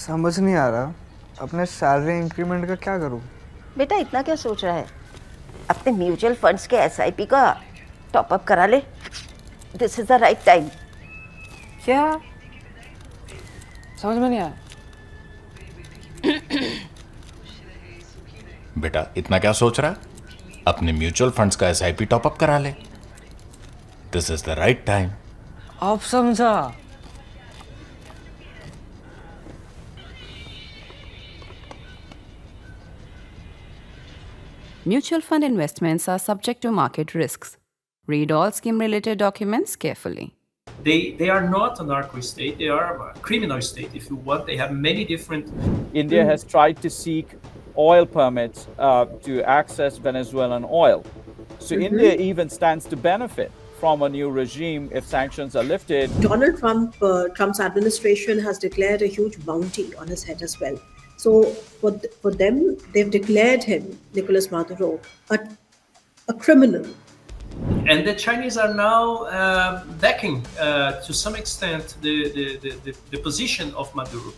समझ नहीं आ रहा अपने सैलरी इंक्रीमेंट का क्या करूं। बेटा इतना क्या सोच रहा है? अपने म्यूचुअल फंड्स के एसआईपी का टॉप अप करा ले। This is the right time. क्या? समझ में नहीं आया। बेटा इतना क्या सोच रहा है? अपने म्यूचुअल फंड्स का एसआईपी टॉपअप करा ले। This is the right time. अब समझा। Mutual fund investments are subject to market risks. Read all scheme-related documents carefully. They are not a narco state. They are a criminal state, if you want. They have many different. India has tried to seek oil permits to access Venezuelan oil. So India even stands to benefit from a new regime if sanctions are lifted. Donald Trump's administration has declared a huge bounty on his head as well. So for them, they've declared him, Nicolás Maduro, a criminal. And the Chinese are now backing, to some extent, the position of Maduro.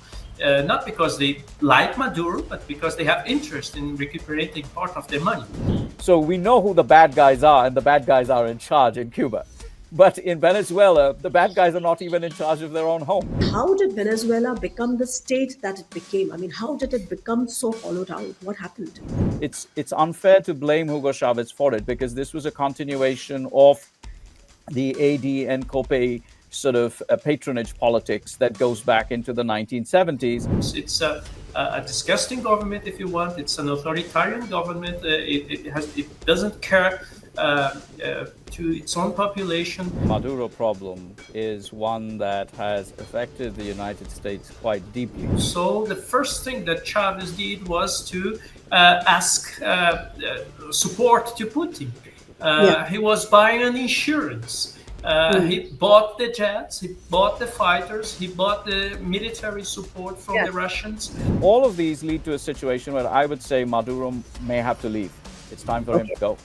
Not because they like Maduro, but because they have interest in recuperating part of their money. So we know who the bad guys are, and the bad guys are in charge in Cuba. But in Venezuela, the bad guys are not even in charge of their own home. How did Venezuela become the state that it became? I mean, how did it become so hollowed out? What happened? It's unfair to blame Hugo Chavez for it, because this was a continuation of the AD and COPE sort of patronage politics that goes back into the 1970s. It's a disgusting government, if you want. It's an authoritarian government. It doesn't care to its own population. Maduro problem is one that has affected the United States quite deeply. So the first thing that Chavez did was to ask support to Putin. He was buying an insurance. He bought the jets, he bought the fighters, he bought the military support from the Russians. All of these lead to a situation where I would say Maduro may have to leave. It's time for him to go.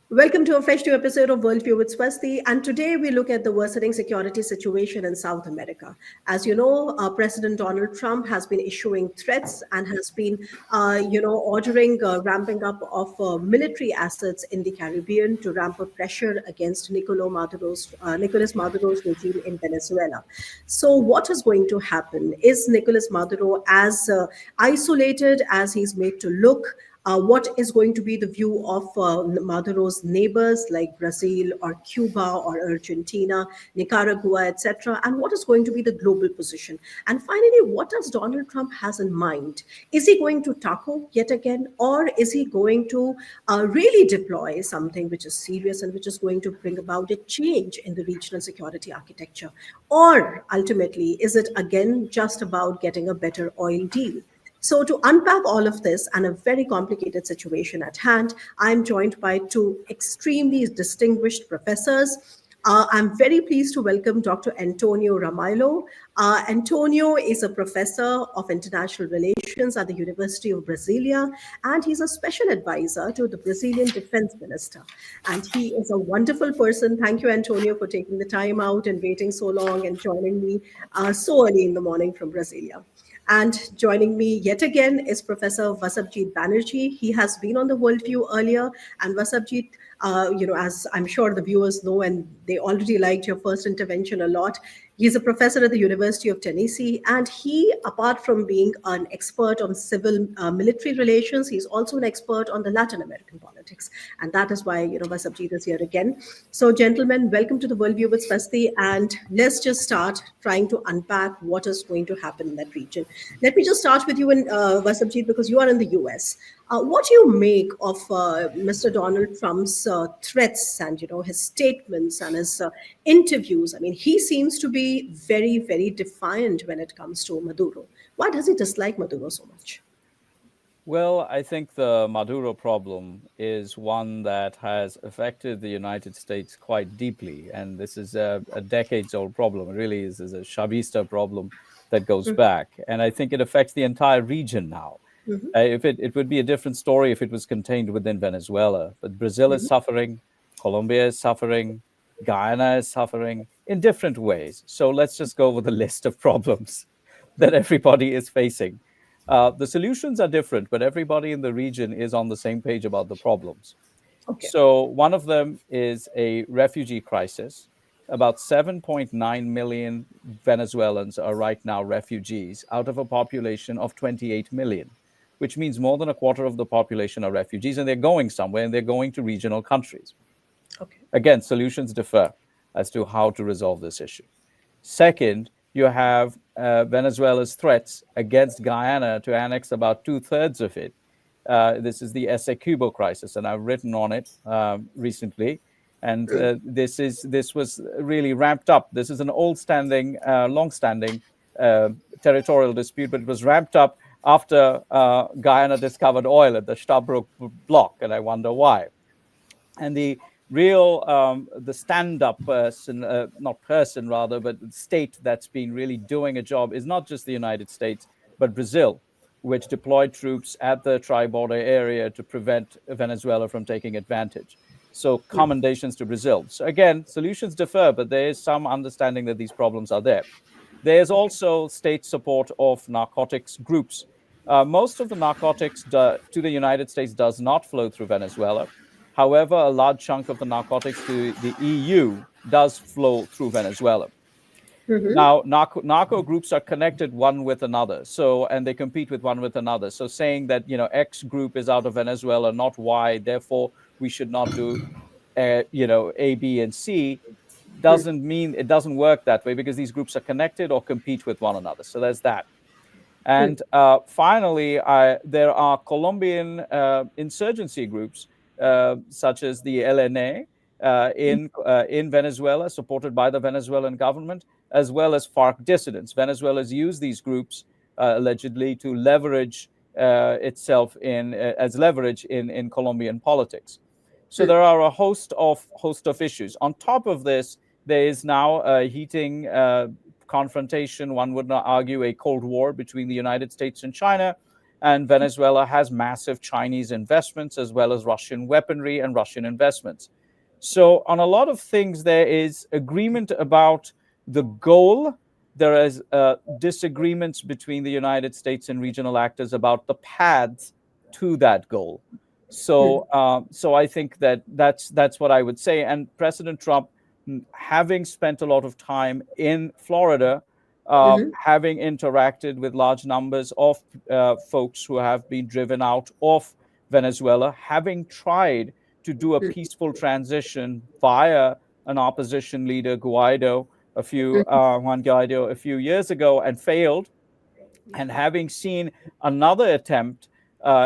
Welcome to a fresh new episode of WorldView with Swasti, and today we look at the worsening security situation in South America. As you know, President Donald Trump has been issuing threats and has been, ordering ramping up of military assets in the Caribbean to ramp up pressure against Nicolás Maduro's regime in Venezuela. So, what is going to happen? Is Nicolás Maduro as isolated as he's made to look? What is going to be the view of Maduro's neighbors like Brazil or Cuba or Argentina, Nicaragua, etc.? And what is going to be the global position? And finally, what does Donald Trump has in mind? Is he going to taco yet again, or is he going to really deploy something which is serious and which is going to bring about a change in the regional security architecture? Or ultimately, is it again just about getting a better oil deal? So to unpack all of this and a very complicated situation at hand, I'm joined by two extremely distinguished professors. I'm very pleased to welcome Dr. Antonio Ramalho. Antonio is a professor of international relations at the University of Brasília, and he's a special advisor to the Brazilian defense minister. And he is a wonderful person. Thank you, Antonio, for taking the time out and waiting so long and joining me so early in the morning from Brasilia. And joining me yet again is Professor Vasabjit Banerjee. He has been on the WorldView earlier, and Vasabjit, as I'm sure the viewers know, and they already liked your first intervention a lot. He's a professor at the University of Tennessee, and he, apart from being an expert on civil military relations, he's also an expert on the Latin American politics. And that is why, Vasabjit is here again. So, gentlemen, welcome to the WorldView with Swasti, and let's just start trying to unpack what is going to happen in that region. Let me just start with you, Vasabjit, because you are in the US. What do you make of Mr. Donald Trump's threats and his statements and his interviews? I mean, he seems to be very, very defiant when it comes to Maduro. Why does he dislike Maduro so much? Well, I think the Maduro problem is one that has affected the United States quite deeply, and this is a decades-old problem. It really is a Chavista problem that goes back, and I think it affects the entire region now. It would be a different story if it was contained within Venezuela, but Brazil is suffering, Colombia is suffering, Guyana is suffering in different ways. So let's just go over the list of problems that everybody is facing. The solutions are different, but everybody in the region is on the same page about the problems. Okay. So one of them is a refugee crisis. About 7.9 million Venezuelans are right now refugees out of a population of 28 million, which means more than a quarter of the population are refugees, and they're going somewhere, and they're going to regional countries. Okay. Again, solutions differ as to how to resolve this issue. Second, you have Venezuela's threats against Guyana to annex about 2/3 of it. This is the Essequibo crisis, and I've written on it recently. And this was really ramped up. This is an long-standing territorial dispute, but it was ramped up after Guyana discovered oil at the Stabroek Block, and I wonder why. And the real, the stand-up person, not person rather, but state that's been really doing a job is not just the United States, but Brazil, which deployed troops at the tri-border area to prevent Venezuela from taking advantage. So commendations to Brazil. So again, solutions differ, but there is some understanding that these problems are there. There's also state support of narcotics groups. Most of the narcotics to the United States does not flow through Venezuela. However, a large chunk of the narcotics to the EU does flow through Venezuela. Now, narco groups are connected one with another, and they compete with one with another. So saying that, X group is out of Venezuela, not Y, therefore we should not do, A, B, and C, doesn't mean it doesn't work that way, because these groups are connected or compete with one another. So there's that. And finally, there are Colombian insurgency groups, such as the LNA in Venezuela, supported by the Venezuelan government, as well as FARC dissidents. Venezuela's used these groups allegedly to leverage itself as leverage in Colombian politics. So there are a host of issues. On top of this, there is now a heating confrontation, one would not argue a Cold War between the United States and China, and Venezuela has massive Chinese investments as well as Russian weaponry and Russian investments. So on a lot of things, there is agreement about the goal. There is disagreements between the United States and regional actors about the paths to that goal. So I think that's what I would say. And President Trump, having spent a lot of time in Florida, having interacted with large numbers of folks who have been driven out of Venezuela, having tried to do a peaceful transition via an opposition leader, Juan Guaido, a few years ago and failed, and having seen another attempt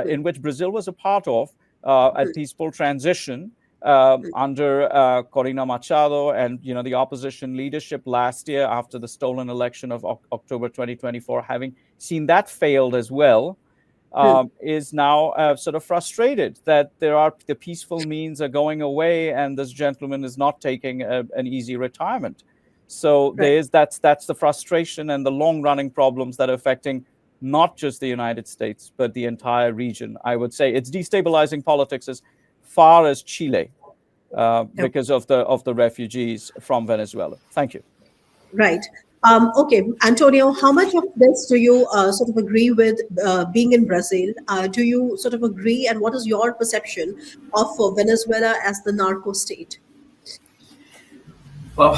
in which Brazil was a part of a peaceful transition under Corina Machado and the opposition leadership last year after the stolen election of October 2024, having seen that failed as well, is now sort of frustrated that the peaceful means are going away and this gentleman is not taking an easy retirement. So that's the frustration and the long-running problems that are affecting not just the United States, but the entire region. I would say it's destabilizing politics as far as Chile because of the refugees from Venezuela. Thank you. Right. Okay, Antonio, how much of this do you sort of agree with being in Brazil? Do you sort of agree, and what is your perception of Venezuela as the narco state? Well,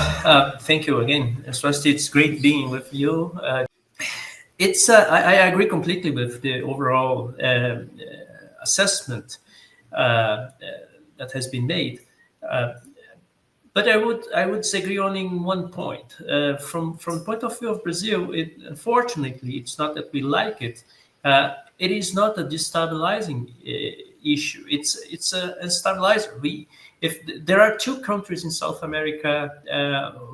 thank you again, Swasti. It's great being with you. I agree completely with the overall assessment that has been made. But I would disagree on in one point. From the point of view of Brazil, unfortunately, it's not that we like it. It is not a destabilizing issue. It's a stabilizer. If there are two countries in South America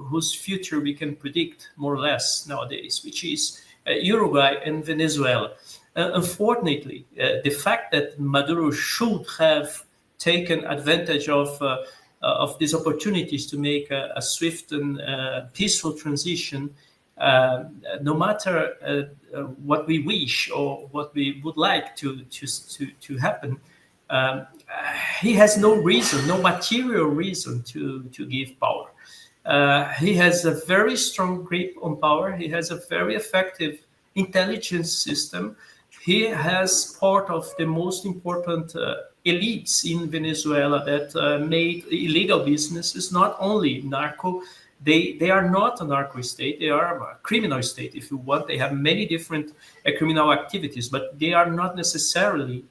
whose future we can predict more or less nowadays, which is Uruguay and Venezuela. Unfortunately, the fact that Maduro should have taken advantage of these opportunities to make a swift and peaceful transition, no matter what we wish or what we would like to happen, he has no reason, no material reason to give power. He has a very strong grip on power. He has a very effective intelligence system. He has part of the most important elites in Venezuela that made illegal businesses, not only narco. They are not a narco state. They are a criminal state, if you want. They have many different criminal activities, but they are not necessarily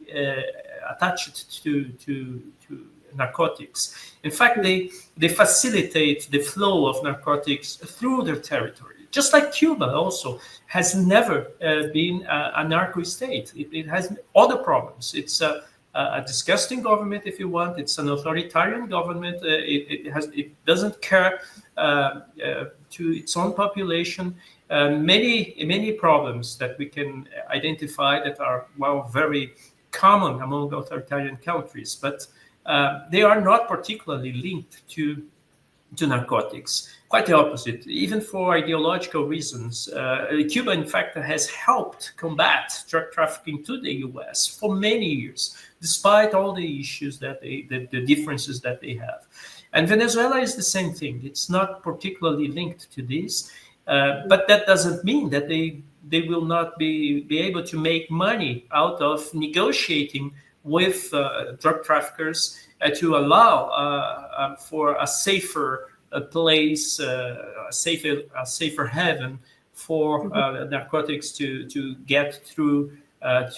attached to narcotics. In fact, they facilitate the flow of narcotics through their territory. Just like Cuba also has never been a narco state. It has other problems. It's a disgusting government, if you want. It's an authoritarian government. It doesn't care to its own population. Many problems that we can identify that are very common among authoritarian countries, but they are not particularly linked to narcotics. Quite the opposite. Even for ideological reasons, Cuba, in fact, has helped combat drug trafficking to the U.S. for many years, despite all the issues the differences that they have. And Venezuela is the same thing. It's not particularly linked to this, but that doesn't mean that they will not be able to make money out of negotiating with drug traffickers to allow for a safer place, a safer haven for narcotics to get through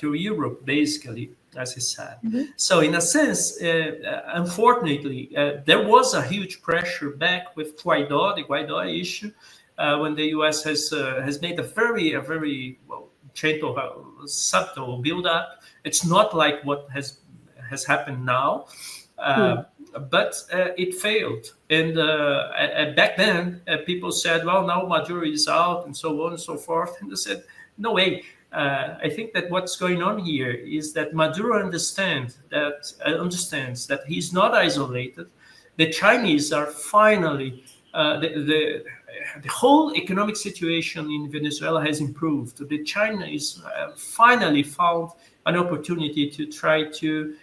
Europe, basically, as he said. So in a sense, unfortunately, there was a huge pressure back with the Guaido issue, when the U.S. has made a very gentle, subtle build-up. It's not like what has happened now. But it failed. And back then, people said, well, now Maduro is out and so on and so forth. And they said, no way. I think that what's going on here is that Maduro understands that he's not isolated. The Chinese are finally, the whole economic situation in Venezuela has improved. The Chinese finally found an opportunity to try to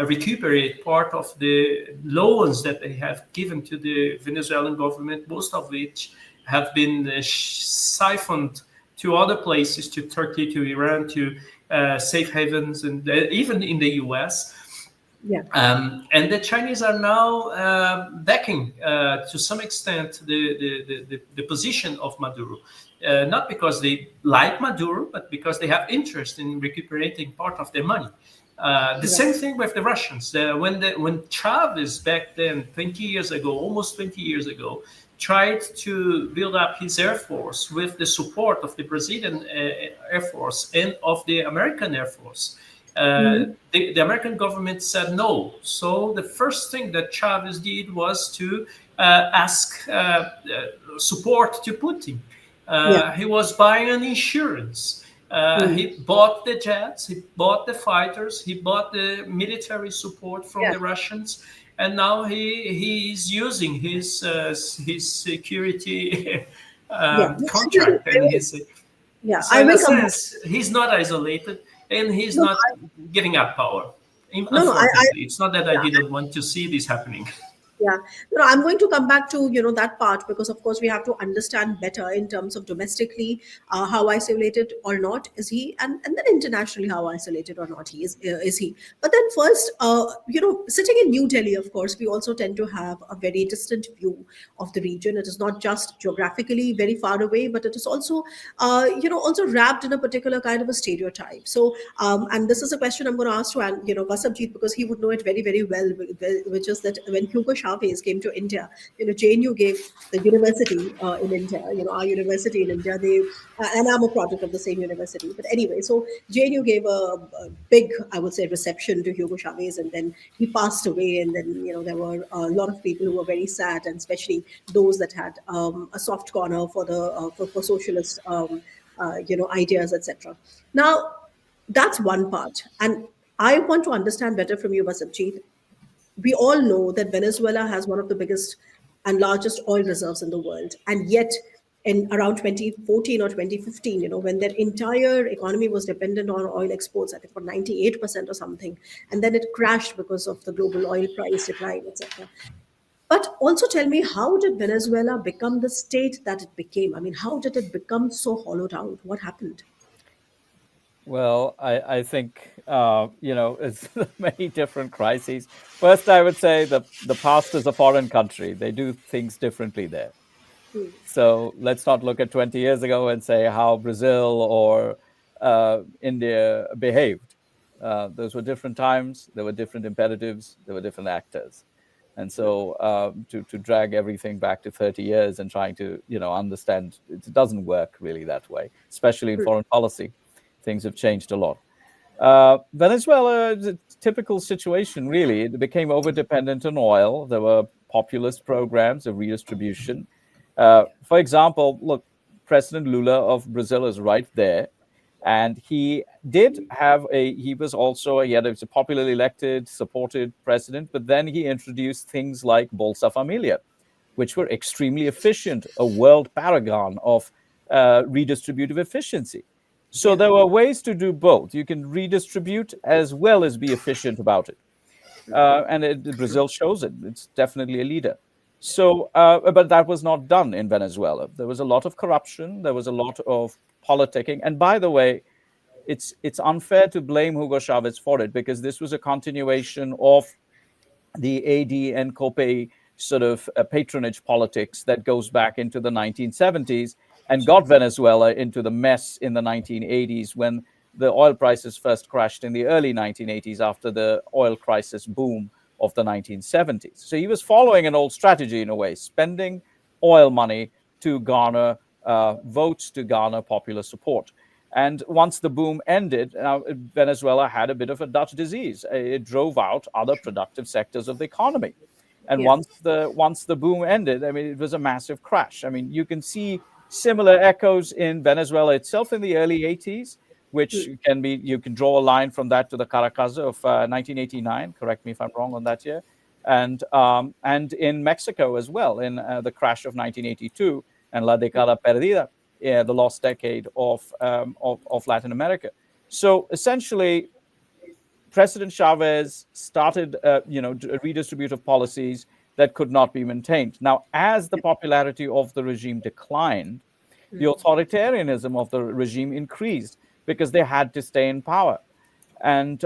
recuperate part of the loans that they have given to the Venezuelan government, most of which have been siphoned to other places, to Turkey, to Iran, to safe havens, and even in the U.S. Yeah. And the Chinese are now backing, to some extent, the position of Maduro. Not because they like Maduro, but because they have interest in recuperating part of their money. Same thing with the Russians. When Chavez back then, 20 years ago, almost 20 years ago, tried to build up his air force with the support of the Brazilian Air Force and of the American Air Force, the American government said no. So the first thing that Chavez did was to ask support to Putin. He was buying an insurance. He bought the jets, he bought the fighters, he bought the military support from the Russians, and now he is using his security contract. And so in a sense, he's not isolated, and he's not giving up power. Unfortunately, it's not that I didn't want to see this happening. Yeah, I'm going to come back to that part, because of course we have to understand better in terms of domestically how isolated or not is he, and then internationally how isolated or not is he. But then first, sitting in New Delhi, of course, we also tend to have a very distant view of the region. It is not just geographically very far away, but it is also also wrapped in a particular kind of a stereotype. So and this is a question I'm going to ask to Vasabjit, because he would know it very, very well, which is that when Hugo Chavez came to India, JNU gave the university in India, our university in India, and I'm a product of the same university. But anyway, so JNU gave a big, I would say, reception to Hugo Chavez, and then he passed away. And then, there were a lot of people who were very sad, and especially those that had a soft corner for the for socialist, ideas, etc. Now, that's one part. And I want to understand better from you, Vasabjit. We all know that Venezuela has one of the biggest and largest oil reserves in the world. And yet, in around 2014 or 2015, when their entire economy was dependent on oil exports, I think for 98% or something, and then it crashed because of the global oil price decline, etc. But also tell me, how did Venezuela become the state that it became? I mean, how did it become so hollowed out? What happened? Well, I think, it's many different crises. First, I would say the past is a foreign country. They do things differently there. So let's not look at 20 years ago and say how Brazil or India behaved. Those were different times. There were different imperatives. There were different actors. And so to drag everything back to 30 years and trying to, understand, it doesn't work really that way, especially in foreign policy. Things have changed a lot. Venezuela is a typical situation, really. It became over-dependent on oil. There were populist programs of redistribution. For example, look, President Lula of Brazil is right there. And he did have he was a popularly elected, supported president, but then he introduced things like Bolsa Familia, which were extremely efficient, a world paragon of redistributive efficiency. So there were ways to do both. You can redistribute as well as be efficient about it. Brazil shows it. It's definitely a leader. So, but that was not done in Venezuela. There was a lot of corruption. There was a lot of politicking. And by the way, it's unfair to blame Hugo Chavez for it, because this was a continuation of the AD and COPE sort of patronage politics that goes back into the 1970s and got Venezuela into the mess in the 1980s when the oil prices first crashed in the early 1980s after the oil crisis boom of the 1970s. So he was following an old strategy in a way, spending oil money to garner votes, to garner popular support. And once the boom ended, Venezuela had a bit of a Dutch disease. It drove out other productive sectors of the economy. And once the boom ended, I mean, it was a massive crash. I mean, you can see similar echoes in Venezuela itself in the early 80s, which you can draw a line from that to the Caracas of 1989. Correct me if I'm wrong on that year. And in Mexico as well, in the crash of 1982 and La Década Perdida, the lost decade of Latin America. So essentially, President Chavez started, redistributive policies that could not be maintained. Now, as the popularity of the regime declined, the authoritarianism of the regime increased because they had to stay in power, and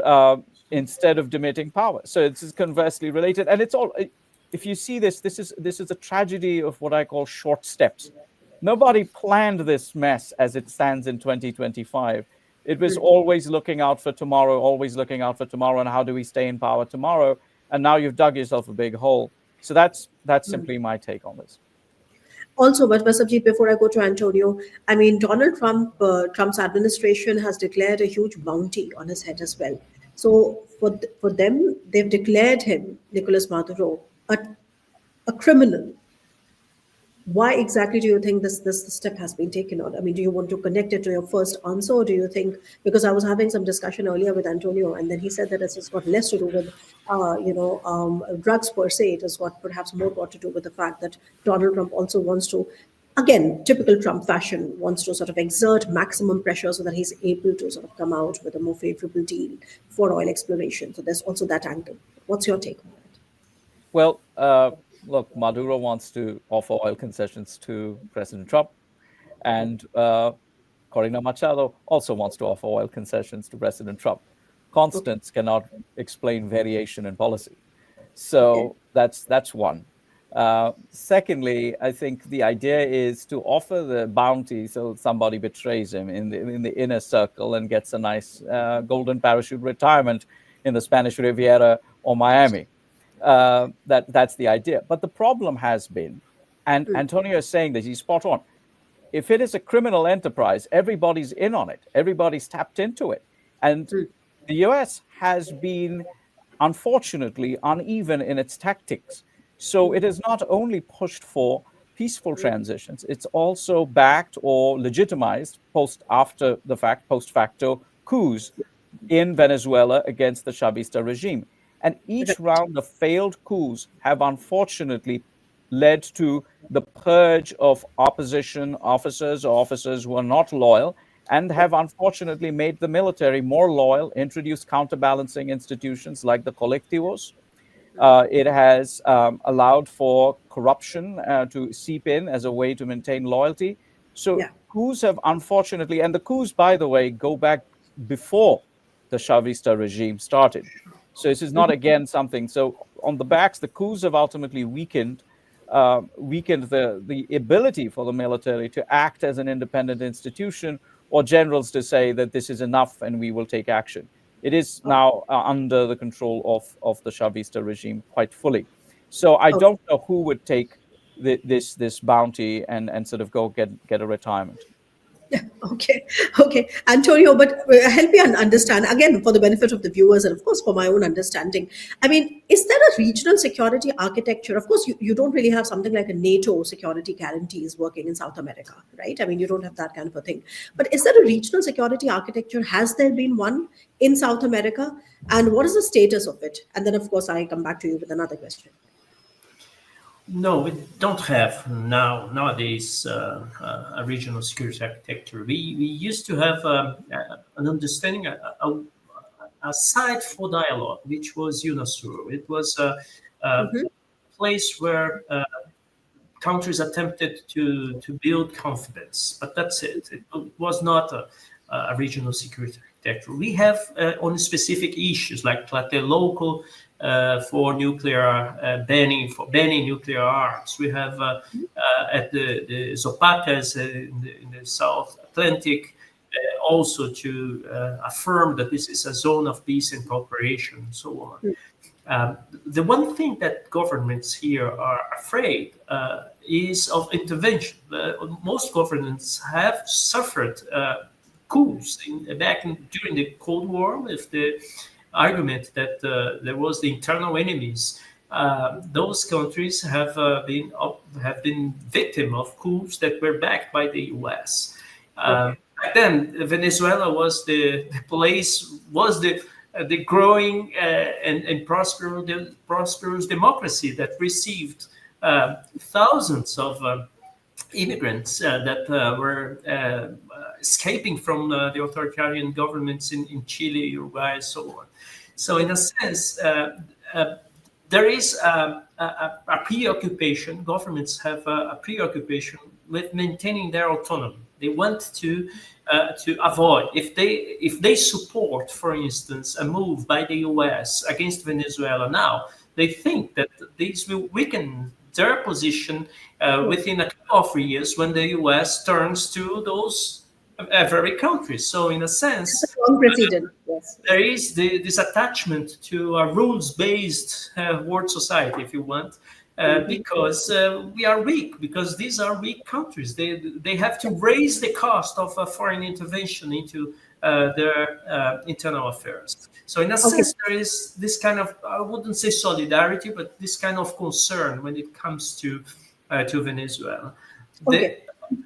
instead of demitting power. So it's conversely related, and it's all. If you see this is a tragedy of what I call short steps. Nobody planned this mess as it stands in 2025. It was always looking out for tomorrow, and how do we stay in power tomorrow? And now you've dug yourself a big hole. So that's simply my take on this. Also, but Vasabjit, before I go to Antonio, I mean, Trump's administration has declared a huge bounty on his head as well. So for them, they've declared him, Nicolás Maduro, a criminal. Why exactly do you think this step has been taken on? I mean, do you want to connect it to your first answer, or do you think, because I was having some discussion earlier with Antonio, and then he said that it's got less to do with, drugs per se. It has got perhaps more got to do with the fact that Donald Trump also wants to, again, typical Trump fashion, wants to sort of exert maximum pressure so that he's able to sort of come out with a more favorable deal for oil exploration. So there's also that angle. What's your take on that? Well, look, Maduro wants to offer oil concessions to President Trump, and Corina Machado also wants to offer oil concessions to President Trump. Constants cannot explain variation in policy. So that's one. Secondly, I think the idea is to offer the bounty so somebody betrays him in the inner circle and gets a nice golden parachute retirement in the Spanish Riviera or Miami. That's the idea. But the problem has been, and Antonio is saying that he's spot on, if it is a criminal enterprise, everybody's in on it. Everybody's tapped into it. And the U.S. has been, unfortunately, uneven in its tactics. So it has not only pushed for peaceful transitions, it's also backed or legitimized post facto coups in Venezuela against the Chavista regime. And each round of failed coups have unfortunately led to the purge of opposition officers or officers who are not loyal, and have unfortunately made the military more loyal, introduced counterbalancing institutions like the colectivos, It has allowed for corruption to seep in as a way to maintain loyalty. So Yeah. coups have unfortunately, and the coups, by the way, go back before the Chavista regime started. So this is not again something. So on the backs, the coups have ultimately weakened the ability for the military to act as an independent institution, or generals to say that this is enough and we will take action. It is now under the control of the Chavista regime quite fully. So I don't know who would take this bounty and sort of go get a retirement. Okay, okay, Antonio, but help me understand again for the benefit of the viewers and of course for my own understanding. I mean, is there a regional security architecture? Of course, you don't really have something like a NATO security guarantees working in South America, right? I mean, you don't have that kind of a thing. But is there a regional security architecture? Has there been one in South America? And what is the status of it? And then, of course, I come back to you with another question. No, we don't have nowadays a regional security architecture. We used to have an understanding, a site for dialogue, which was UNASUR. It was a place where countries attempted to build confidence, but that's it. It was not a regional security architecture. We have on specific issues like Tlatelolco, for nuclear banning nuclear arms. We have at the Zopatas in the South Atlantic also to affirm that this is a zone of peace and cooperation and so on. The one thing that governments here are afraid is of intervention. Most governments have suffered coups during the Cold War with the argument that there was the internal enemies. Those countries have been victim of coups that were backed by the U.S. Back then, Venezuela was the growing and prosperous democracy that received thousands of immigrants that were escaping from the authoritarian governments in Chile, Uruguay, and so on. So in a sense, there is a preoccupation, governments have a preoccupation with maintaining their autonomy. They want to avoid, if they support, for instance, a move by the US against Venezuela now, they think that this will weaken their position within a couple of years when the US turns to those very countries. So in a sense, President, yes. there is this attachment to a rules-based world society, if you want, because we are weak, because these are weak countries. They have to raise the cost of a foreign intervention into their internal affairs. So in a sense, there is this kind of, I wouldn't say solidarity, but this kind of concern when it comes to Venezuela.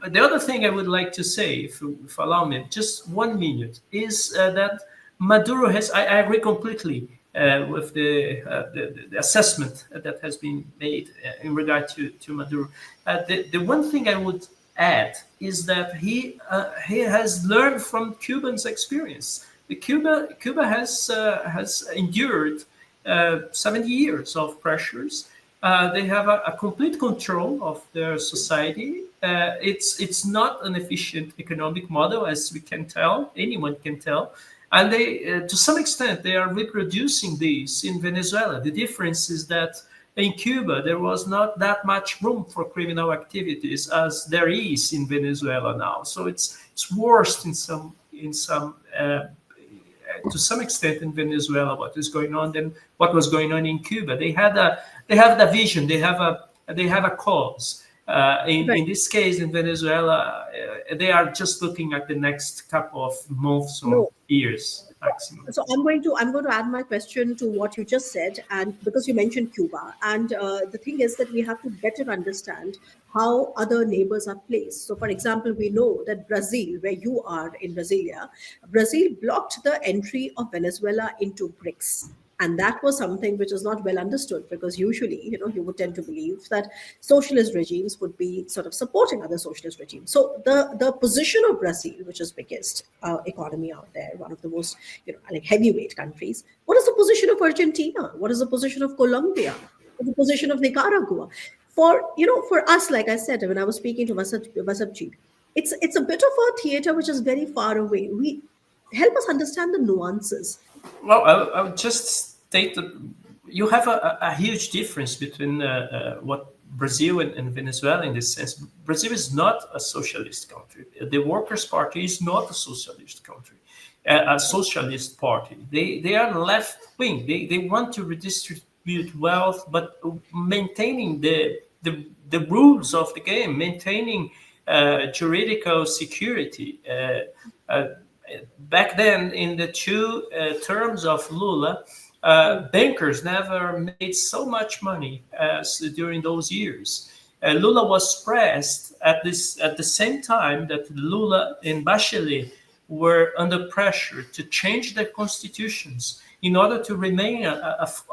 The other thing I would like to say, if allow me, just 1 minute, is that Maduro has, I agree completely with the assessment that has been made in regard to Maduro. The one thing I would add is that he has learned from Cuban's experience. Cuba has endured 70 years of pressures. They have a complete control of their society. It's not an efficient economic model, as we can tell, anyone can tell. And they, to some extent, they are reproducing this in Venezuela. The difference is that in Cuba, there was not that much room for criminal activities as there is in Venezuela now. So it's worse in some to some extent in Venezuela what is going on than what was going on in Cuba. They have the vision. They have a cause. In this case, in Venezuela, they are just looking at the next couple of months or years maximum. So I'm going to add my question to what you just said, and because you mentioned Cuba, and the thing is that we have to better understand how other neighbors are placed. So, for example, we know that Brazil, where you are in Brasilia, Brazil blocked the entry of Venezuela into BRICS. And that was something which is not well understood, because usually, you would tend to believe that socialist regimes would be sort of supporting other socialist regimes. So the position of Brazil, which is biggest economy out there, one of the most like heavyweight countries. What is the position of Argentina? What is the position of Colombia? What is the position of Nicaragua? For us, like I said, when I was speaking to Vasabjit, it's a bit of a theater which is very far away. We help us understand the nuances. Well, I would just state that you have a huge difference between what Brazil and Venezuela in this sense. Brazil is not a socialist country. The Workers' Party is not a socialist country, a socialist party. They are left wing. They want to redistribute wealth, but maintaining the rules of the game, maintaining juridical security. Back then, in the two terms of Lula, bankers never made so much money as during those years. Lula was pressed at the same time that Lula and Bachelet were under pressure to change their constitutions in order to remain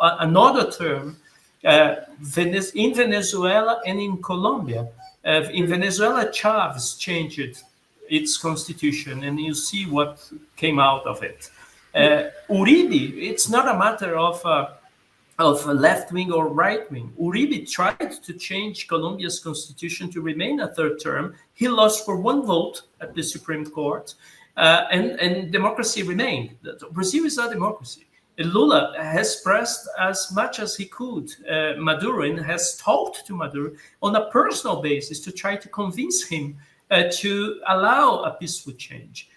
another term in Venezuela and in Colombia. In Venezuela, Chavez changed its constitution, and you see what came out of it. Uribe, it's not a matter of left wing or right wing. Uribe tried to change Colombia's constitution to remain a third term. He lost for one vote at the Supreme Court, and democracy remained. Brazil is a democracy. Lula has pressed as much as he could Maduro, and has talked to Maduro on a personal basis to try to convince him to allow a peaceful change.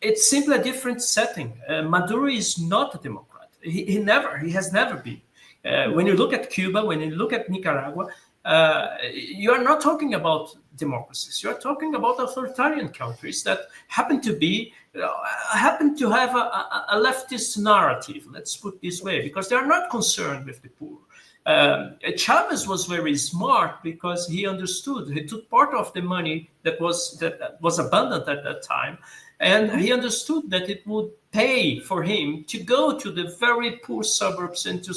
It's simply a different setting. Maduro is not a Democrat. He has never been. When you look at Cuba, when you look at Nicaragua, you are not talking about democracies. You are talking about authoritarian countries that happen to have a leftist narrative. Let's put it this way, because they are not concerned with the poor. Chavez was very smart because he understood. He took part of the money that was abundant at that time, and he understood that it would pay for him to go to the very poor suburbs and to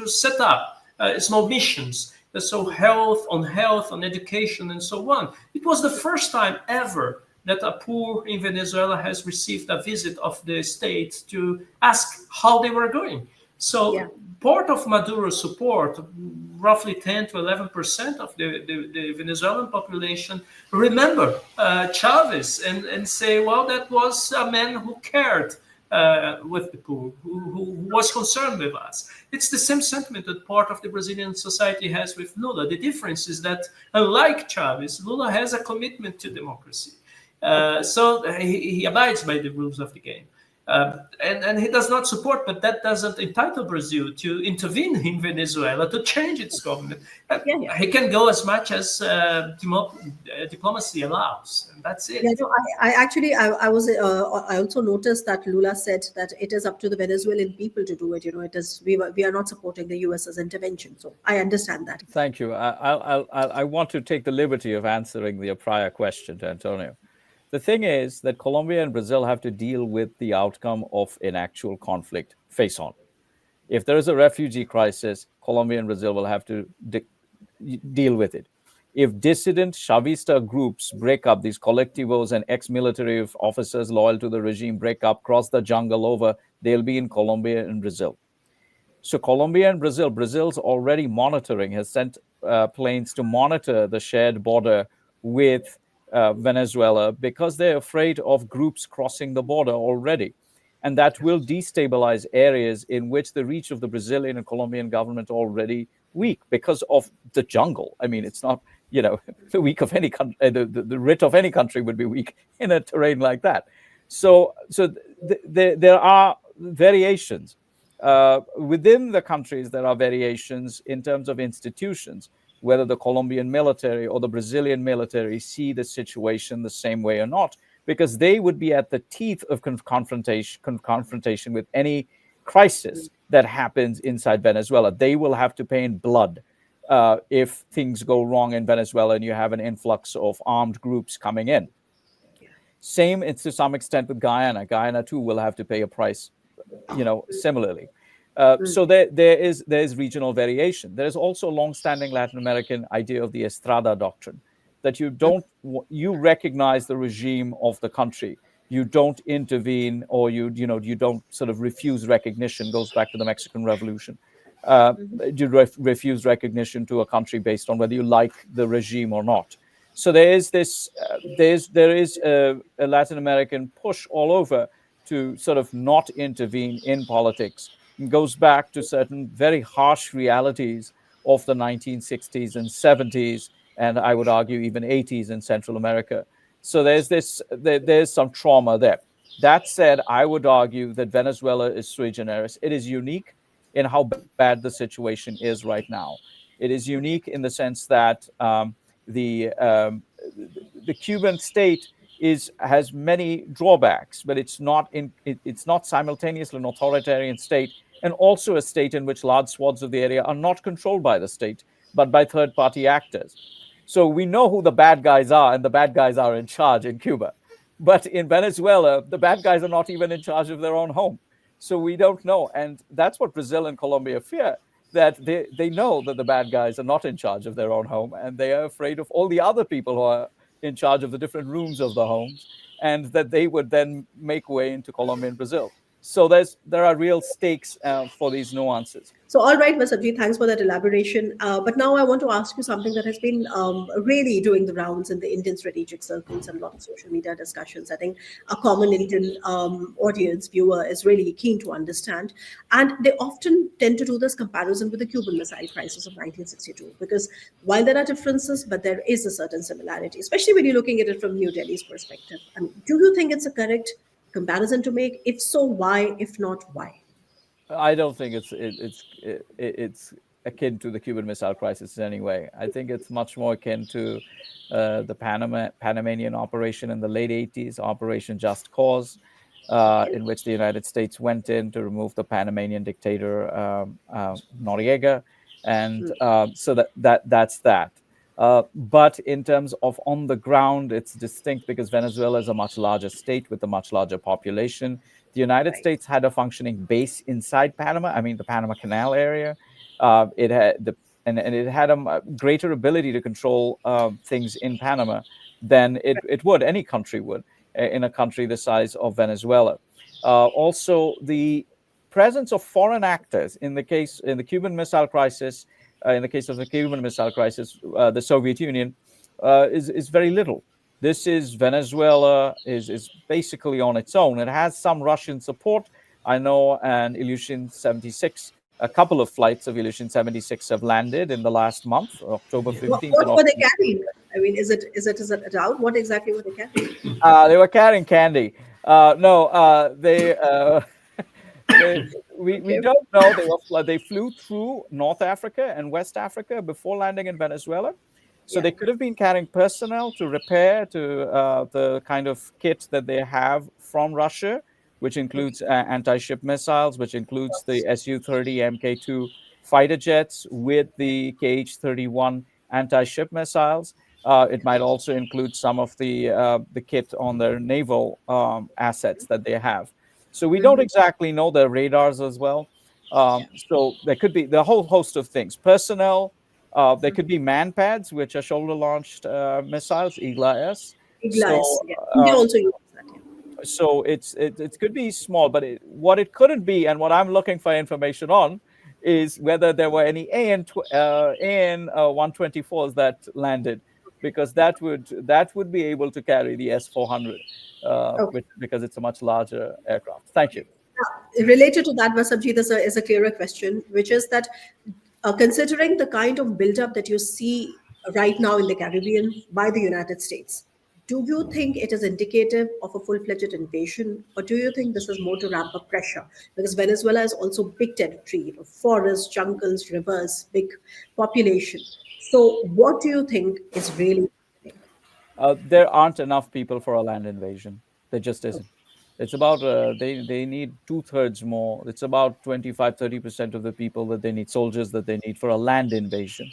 set up small missions. So health, on education, and so on. It was the first time ever that a poor in Venezuela has received a visit of the state to ask how they were going. So part of Maduro's support, roughly 10 to 11% of the Venezuelan population, remember Chavez and say, well, that was a man who cared with the poor, who was concerned with us. It's the same sentiment that part of the Brazilian society has with Lula. The difference is that, unlike Chavez, Lula has a commitment to democracy. So he abides by the rules of the game. And he does not support, but that doesn't entitle Brazil to intervene in Venezuela to change its government. He can go as much as diplomacy allows, and that's it. I also noticed that Lula said that it is up to the Venezuelan people to do it. We are not supporting the US's intervention. So I understand that. Thank you. I want to take the liberty of answering your prior question to Antonio. The thing is that Colombia and Brazil have to deal with the outcome of an actual conflict face on. If there is a refugee crisis, Colombia and Brazil will have to deal with it. If dissident Chavista groups break up, these colectivos and ex-military officers loyal to the regime break up, cross the jungle over, they'll be in Colombia and Brazil. So Colombia and Brazil's already monitoring, has sent planes to monitor the shared border with Venezuela because they're afraid of groups crossing the border already. And that will destabilize areas in which the reach of the Brazilian and Colombian government already weak because of the jungle. I mean, it's not, the weak of any country, the writ of any country would be weak in a terrain like that. So there are variations. Within the countries, there are variations in terms of institutions, whether the Colombian military or the Brazilian military see the situation the same way or not, because they would be at the teeth of confrontation with any crisis that happens inside Venezuela. They will have to pay in blood if things go wrong in Venezuela and you have an influx of armed groups coming in. Same, it's to some extent with Guyana. Guyana too will have to pay a price, similarly. So there is regional variation. There is also a long-standing Latin American idea of the Estrada doctrine, that you recognize the regime of the country. You don't intervene, or you don't sort of refuse recognition. Goes back to the Mexican Revolution. You refuse recognition to a country based on whether you like the regime or not. So there is a Latin American push all over to sort of not intervene in politics. It goes back to certain very harsh realities of the 1960s and 70s, and I would argue even 80s in Central America. So there's some trauma there. That said, I would argue that Venezuela is sui generis. It is unique in how bad the situation is right now. It is unique in the sense that the Cuban state has many drawbacks, but it's not simultaneously an authoritarian state, and also a state in which large swaths of the area are not controlled by the state, but by third-party actors. So we know who the bad guys are, and the bad guys are in charge in Cuba. But in Venezuela, the bad guys are not even in charge of their own home. So we don't know. And that's what Brazil and Colombia fear, that they know that the bad guys are not in charge of their own home, and they are afraid of all the other people who are in charge of the different rooms of the homes, and that they would then make way into Colombia and Brazil. So there are real stakes for these nuances. So, all right, Vasabjit, thanks for that elaboration. But now I want to ask you something that has been really doing the rounds in the Indian strategic circles and a lot of social media discussions. I think a common Indian audience viewer is really keen to understand. And they often tend to do this comparison with the Cuban Missile Crisis of 1962, because while there are differences, but there is a certain similarity, especially when you're looking at it from New Delhi's perspective. I mean, do you think it's a correct comparison to make? If so, why? If not, why? I don't think it's akin to the Cuban Missile Crisis in any way. I think it's much more akin to the Panamanian operation in the late 80s, Operation Just Cause, in which the United States went in to remove the Panamanian dictator Noriega, and so that's that. But in terms of on the ground, it's distinct because Venezuela is a much larger state with a much larger population. The United States had a functioning base inside Panama. I mean, the Panama Canal area. It had it had a greater ability to control things in Panama than it would, any country would, in a country the size of Venezuela. Also, the presence of foreign actors in the Cuban Missile Crisis. In the case of the Cuban Missile Crisis, the Soviet Union is very little. This is Venezuela is basically on its own. It has some Russian support. I know an Ilyushin 76, a couple of flights of Ilyushin 76 have landed in the last month, October 15th. What were they carrying? I mean, is it a doubt? What exactly were they carrying? They were carrying candy. We don't know. They flew through North Africa and West Africa before landing in Venezuela. So they could have been carrying personnel to repair to the kind of kit that they have from Russia, which includes anti-ship missiles, which includes the Su-30 Mk2 fighter jets with the Kh-31 anti-ship missiles. It might also include some of the kit on their naval assets that they have. So we don't exactly know their radars as well. So there could be the whole host of things. Personnel, there could be man pads, which are shoulder-launched missiles, Igla-S. Igla-S, they also use that. So it could be small, but what it couldn't be, and what I'm looking for information on, is whether there were any AN-124s that landed, because that would be able to carry the S-400, because it's a much larger aircraft. Thank you. Related to that, Vasabjit, is a clearer question, which is that considering the kind of buildup that you see right now in the Caribbean by the United States, do you think it is indicative of a full-fledged invasion, or do you think this is more to ramp up pressure? Because Venezuela is also big territory, forests, jungles, rivers, big population. So what do you think is really happening? There aren't enough people for a land invasion. There just isn't. It's about, they need 2/3 more. It's about 25-30% of the people that they need, soldiers that they need for a land invasion.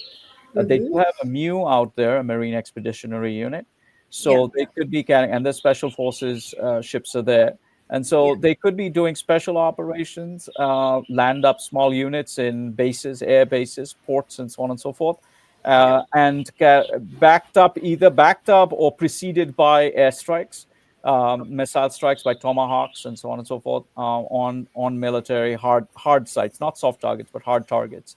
They do have a MU out there, a Marine Expeditionary Unit. So they could be carrying, and the special forces ships are there. And so they could be doing special operations, land up small units in bases, air bases, ports, and so on and so forth, and backed up or preceded by airstrikes, missile strikes by Tomahawks, and so on and so forth on military hard sites, not soft targets, but hard targets.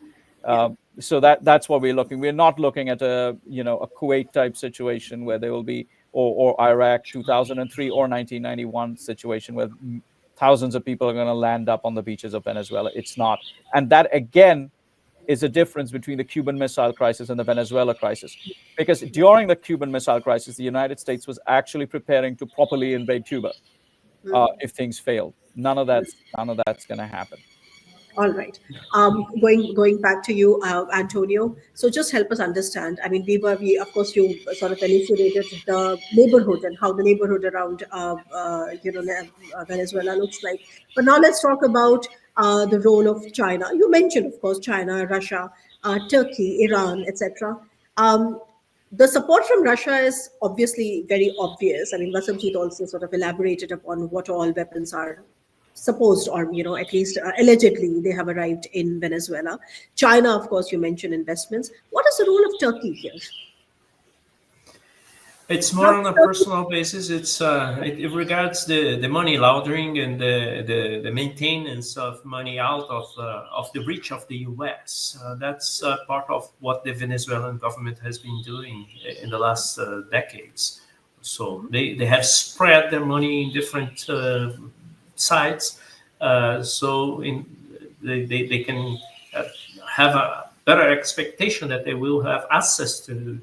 So that's what we're looking. We're not looking at a Kuwait type situation where there will be, or Iraq 2003 or 1991 situation where thousands of people are going to land up on the beaches of Venezuela. It's not. And that again is a difference between the Cuban Missile Crisis and the Venezuela crisis. Because during the Cuban Missile Crisis, the United States was actually preparing to properly invade Cuba if things failed. None of that's going to happen. All right. Going back to you, Antonio. So just help us understand. I mean, we of course you sort of elucidated the neighborhood and how the neighborhood around Venezuela looks like. But now let's talk about the role of China. You mentioned, of course, China, Russia, Turkey, Iran, etc. The support from Russia is obviously very obvious. I mean, Vasabjit also sort of elaborated upon what all weapons are supposed, or at least allegedly they have arrived in Venezuela. China, of course, you mentioned investments. What is the role of Turkey here? It's more on a personal basis. It regards the money laundering and the maintenance of money out of the reach of the U.S. That's part of what the Venezuelan government has been doing in the last decades. So they have spread their money in different sites, so they can have a better expectation that they will have access to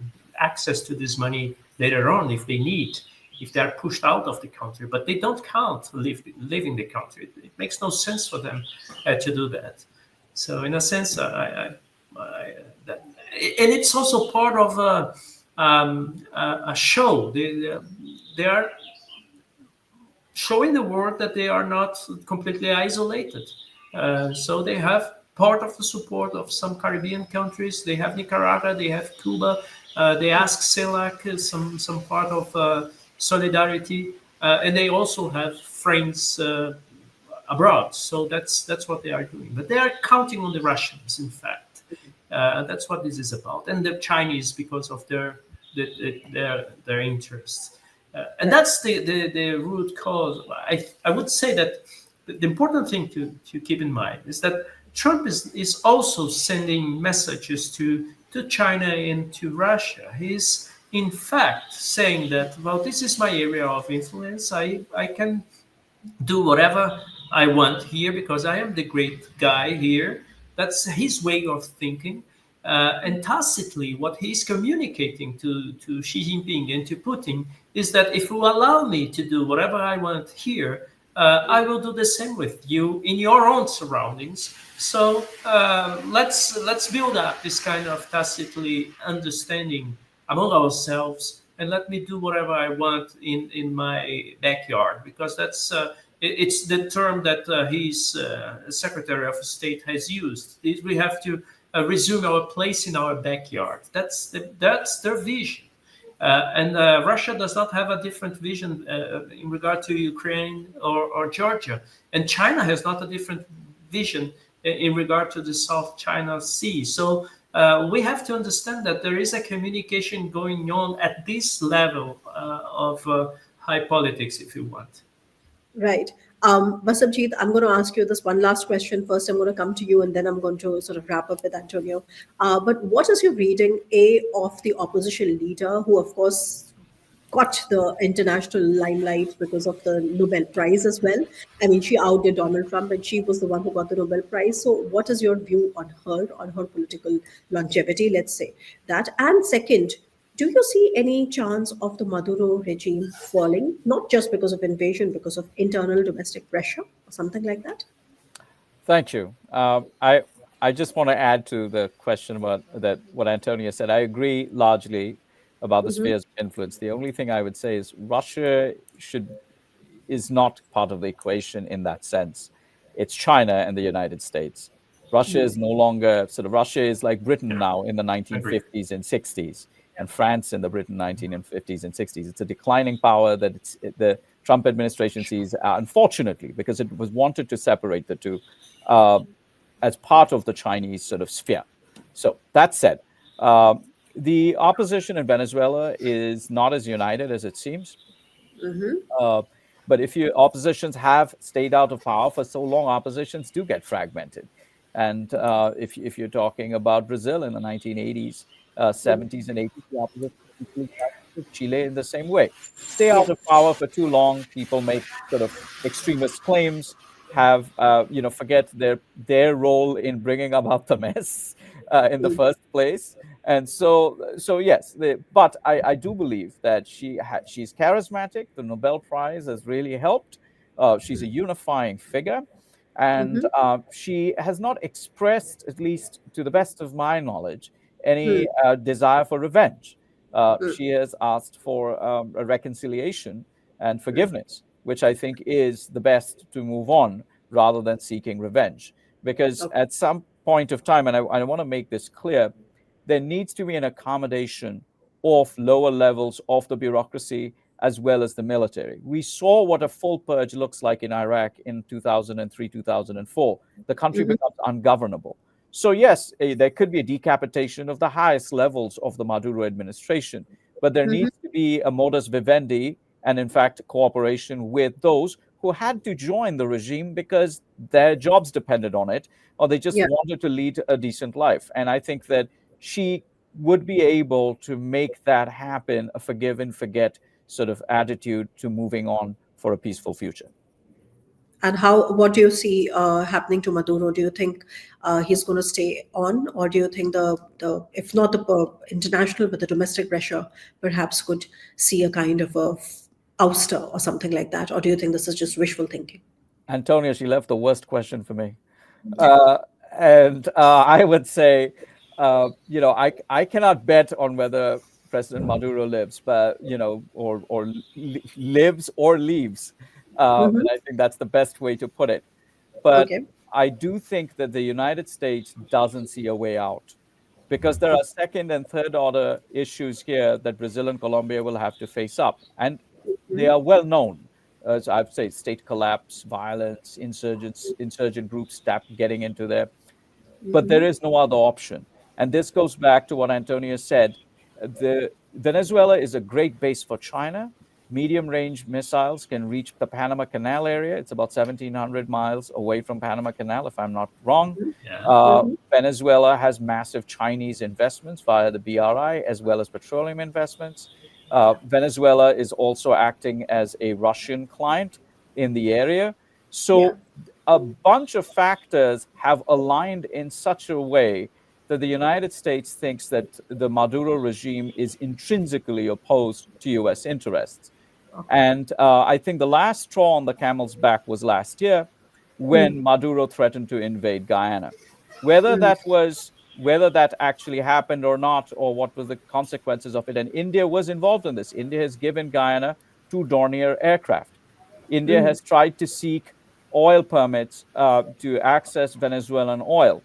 this money later on if they're pushed out of the country. But they don't count leaving the country. It makes no sense for them to do that. So in a sense, and it's also part of a show. They are showing the world that they are not completely isolated. So they have part of the support of some Caribbean countries. They have Nicaragua, they have Cuba. They ask CELAC some part of solidarity, and they also have friends abroad. So that's what they are doing. But they are counting on the Russians, in fact. That's what this is about, and the Chinese because of their interests. And that's the root cause. I would say that the important thing to keep in mind is that Trump is also sending messages to China and to Russia. He's in fact saying that, well, this is my area of influence. I can do whatever I want here because I am the great guy here. That's his way of thinking. And tacitly, what he's communicating to Xi Jinping and to Putin is that if you allow me to do whatever I want here, I will do the same with you in your own surroundings. So let's build up this kind of tacitly understanding among ourselves, and let me do whatever I want in my backyard, because that's it's the term that his Secretary of State has used. We have to resume our place in our backyard. That's their vision. And Russia does not have a different vision in regard to Ukraine or Georgia. And China has not a different vision in regard to the South China Sea. So we have to understand that there is a communication going on at this level of high politics, if you want. Right. Vasabjit, I'm going to ask you this one last question. First, I'm going to come to you, and then I'm going to sort of wrap up with Antonio. But what is your reading, of the opposition leader, who, of course, got the international limelight because of the Nobel Prize as well? I mean, she outdid Donald Trump, and she was the one who got the Nobel Prize. So what is your view on her political longevity, let's say that? And second, do you see any chance of the Maduro regime falling, not just because of invasion, because of internal domestic pressure or something like that? Thank you. I just want to add to the question about that what Antonio said. I agree largely about the spheres of influence. The only thing I would say is Russia is not part of the equation in that sense. It's China and the United States. Russia is no longer Russia is like Britain now in the 1950s and 60s. And France in the Britain 1950s and 60s. It's a declining power that the Trump administration sees, unfortunately, because it was wanted to separate the two as part of the Chinese sort of sphere. So that said, the opposition in Venezuela is not as united as it seems. But if oppositions have stayed out of power for so long, oppositions do get fragmented. And if you're talking about Brazil in the 1980s, 70s, and 80s, the opposition Chile in the same way. Stay out of power for too long, people make sort of extremist claims, have forget their role in bringing about the mess in the first place. And so yes, but I do believe that she's charismatic. The Nobel Prize has really helped. She's a unifying figure, and she has not expressed, at least to the best of my knowledge, any desire for revenge. She has asked for a reconciliation and forgiveness, which I think is the best to move on rather than seeking revenge. Because at some point of time, and I want to make this clear, there needs to be an accommodation of lower levels of the bureaucracy as well as the military. We saw what a full purge looks like in Iraq in 2003, 2004. The country becomes ungovernable. So yes, there could be a decapitation of the highest levels of the Maduro administration, but there needs to be a modus vivendi and, in fact, cooperation with those who had to join the regime because their jobs depended on it, or they just wanted to lead a decent life. And I think that she would be able to make that happen, a forgive and forget sort of attitude to moving on for a peaceful future. And what do you see happening to Maduro? Do you think he's going to stay on, or do you think the if not the international but the domestic pressure perhaps could see a kind of a ouster or something like that, or do you think this is just wishful thinking? Antonio, she left the worst question for me, and I would say, I cannot bet on whether President Maduro lives, but or lives or leaves. And I think that's the best way to put it. But I do think that the United States doesn't see a way out, because there are second and third order issues here that Brazil and Colombia will have to face up. And they are well known. As I've said, state collapse, violence, insurgent groups getting into there. But there is no other option. And this goes back to what Antonio said. Venezuela is a great base for China. Medium-range missiles can reach the Panama Canal area. It's about 1,700 miles away from Panama Canal, if I'm not wrong. Venezuela has massive Chinese investments via the BRI, as well as petroleum investments. Venezuela is also acting as a Russian client in the area. So a bunch of factors have aligned in such a way that the United States thinks that the Maduro regime is intrinsically opposed to U.S. interests. And I think the last straw on the camel's back was last year when Maduro threatened to invade Guyana. Whether that actually happened or not, or what was the consequences of it. And India was involved in this. India has given Guyana 2 Dornier aircraft. India has tried to seek oil permits to access Venezuelan oil.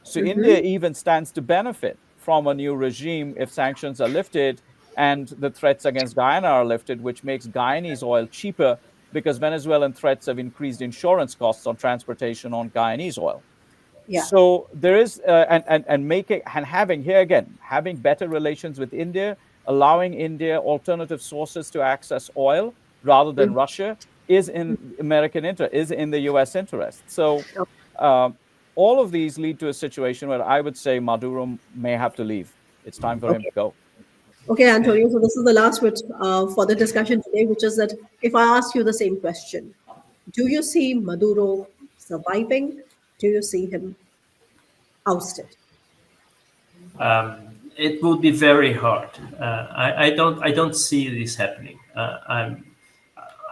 So India even stands to benefit from a new regime if sanctions are lifted and the threats against Guyana are lifted, which makes Guyanese oil cheaper because Venezuelan threats have increased insurance costs on transportation on Guyanese oil. So there is having better relations with India, allowing India alternative sources to access oil rather than Russia is in American interest, is in the U.S. interest. So all of these lead to a situation where I would say Maduro may have to leave. It's time for him to go. Okay, Antonio, so this is the last bit for the discussion today, which is that if I ask you the same question, do you see Maduro surviving? Do you see him ousted? It will be very hard. I don't see this happening.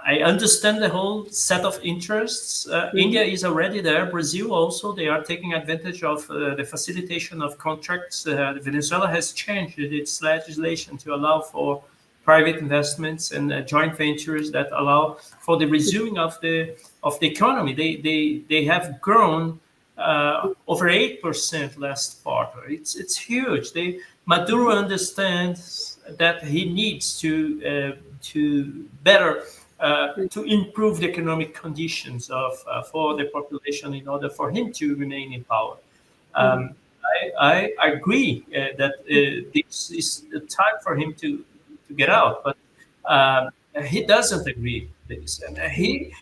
I understand the whole set of interests. India is already there. Brazil also. They are taking advantage of the facilitation of contracts. Venezuela has changed its legislation to allow for private investments and joint ventures that allow for the resuming of the economy. They have grown over 8% last quarter. It's huge. Maduro understands that he needs to better to improve the economic conditions for the population in order for him to remain in power. I agree that this is the time for him to get out, but he doesn't agree with this, and he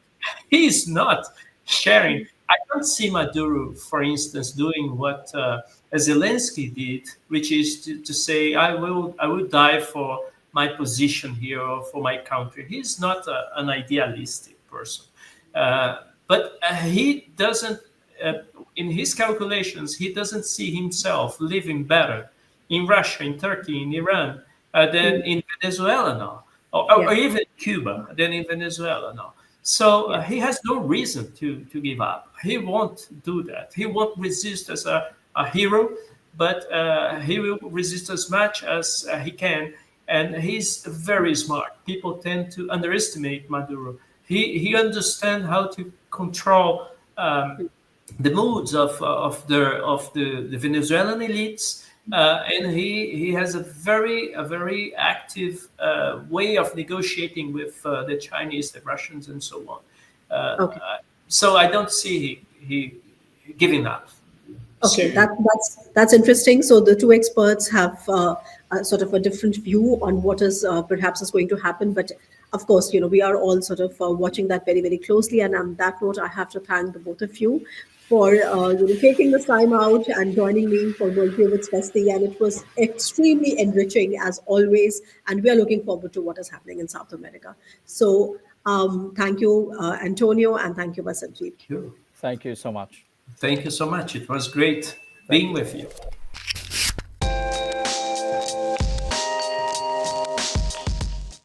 is not sharing. I don't see Maduro, for instance, doing what Zelensky did, which is to say, I will die for my position here or for my country. He's not an idealistic person, but he doesn't. In his calculations, he doesn't see himself living better in Russia, in Turkey, in Iran than in Venezuela now, or even Cuba than in Venezuela now. So he has no reason to give up. He won't do that. He won't resist as a hero, but he will resist as much as he can. And he's very smart. People tend to underestimate Maduro. He understands how to control the moods of the Venezuelan elites, and he has a very active way of negotiating with the Chinese, the Russians, and so on. So I don't see he giving up. Okay, that's interesting. So the two experts have sort of a different view on what is perhaps is going to happen, but of course, we are all sort of watching that very closely. And on that note, I have to thank the both of you for taking this time out and joining me for WorldView with Swasti. And it was extremely enriching as always. And we are looking forward to what is happening in South America. So thank you, Antonio, and thank you, Vasabjit. Thank you so much. Thank you so much. It was great being with you.